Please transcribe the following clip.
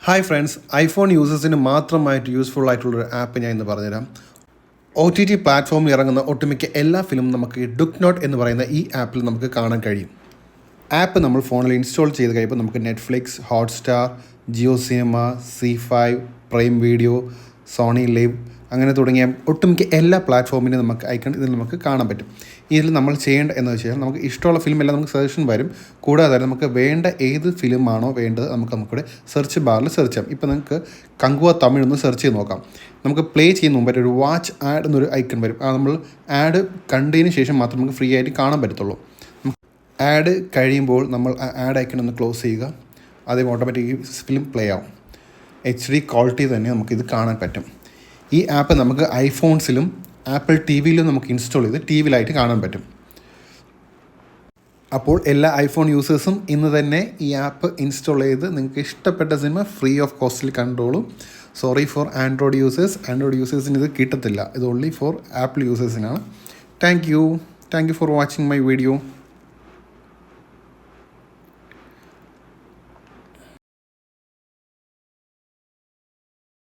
Hi friends, iPhone യൂസേഴ്സിന് മാത്രമായിട്ട് useful ആയിട്ടുള്ളൊരു app ഞാൻ ഇന്ന് പറഞ്ഞുതരാം. OTT പ്ലാറ്റ്ഫോമിൽ ഇറങ്ങുന്ന ഒട്ടുമിക്ക എല്ലാ ഫിലിമും നമുക്ക് ഡുക്ക് നോട്ട് എന്ന് പറയുന്ന ഈ ആപ്പിൽ നമുക്ക് കാണാൻ കഴിയും. ആപ്പ് നമ്മൾ ഫോണിൽ ഇൻസ്റ്റാൾ ചെയ്ത് കഴിയുമ്പോൾ നമുക്ക് Netflix, Hotstar, Jio cinema, C5, Prime Video, Sony Liv അങ്ങനെ തുടങ്ങിയ ഒട്ടുമിക്ക എല്ലാ പ്ലാറ്റ്ഫോമിനും നമുക്ക് ഇതിൽ നമുക്ക് കാണാൻ പറ്റും. ഇതിൽ നമ്മൾ ചെയ്യേണ്ട എന്ന് വെച്ചാൽ നമുക്ക് ഇഷ്ടമുള്ള ഫിലിമെല്ലാം നമുക്ക് സജഷൻ വരും. കൂടാതെ നമുക്ക് വേണ്ട ഏത് ഫിലിമാണോ വേണ്ടത് നമുക്കിവിടെ സെർച്ച് ബാറിൽ സെർച്ച് ചെയ്യാം. ഇപ്പോൾ നിങ്ങൾക്ക് കങ്കുവ തമിഴ് ഒന്ന് സെർച്ച് ചെയ്ത് നോക്കാം. നമുക്ക് പ്ലേ ചെയ്യുന്ന മുമ്പായിട്ട് ഒരു വാച്ച് ആഡ് എന്നൊരു ഐക്കൺ വരും. നമ്മൾ ആഡ് കണ്ടതിന് ശേഷം മാത്രം നമുക്ക് ഫ്രീ ആയിട്ട് കാണാൻ പറ്റത്തുള്ളൂ. ആഡ് കഴിയുമ്പോൾ നമ്മൾ ആഡ് ഐക്കൺ ഒന്ന് ക്ലോസ് ചെയ്യുക. അതേ ഓട്ടോമാറ്റിക് ഫിലിം പ്ലേ ആവും. HD ക്വാളിറ്റി തന്നെ നമുക്കിത് കാണാൻ പറ്റും. ഈ ആപ്പ് നമുക്ക് ഐഫോൺസിലും ആപ്പിൾ TVയിലും നമുക്ക് ഇൻസ്റ്റാൾ ചെയ്ത് TVയിലായിട്ട് കാണാൻ പറ്റും. അപ്പോൾ എല്ലാ ഐഫോൺ യൂസേഴ്സും ഇന്ന് തന്നെ ഈ ആപ്പ് ഇൻസ്റ്റാൾ ചെയ്ത് നിങ്ങൾക്ക് ഇഷ്ടപ്പെട്ട സിനിമ ഫ്രീ ഓഫ് കോസ്റ്റിൽ കണ്ടോളൂ. സോറി ഫോർ ആൻഡ്രോയിഡ് യൂസേഴ്സിന് ഇത് കിട്ടത്തില്ല. ഇത് ഓൺലി ഫോർ ആപ്പിൾ യൂസേഴ്സിനാണ്. Thank you for watching my video.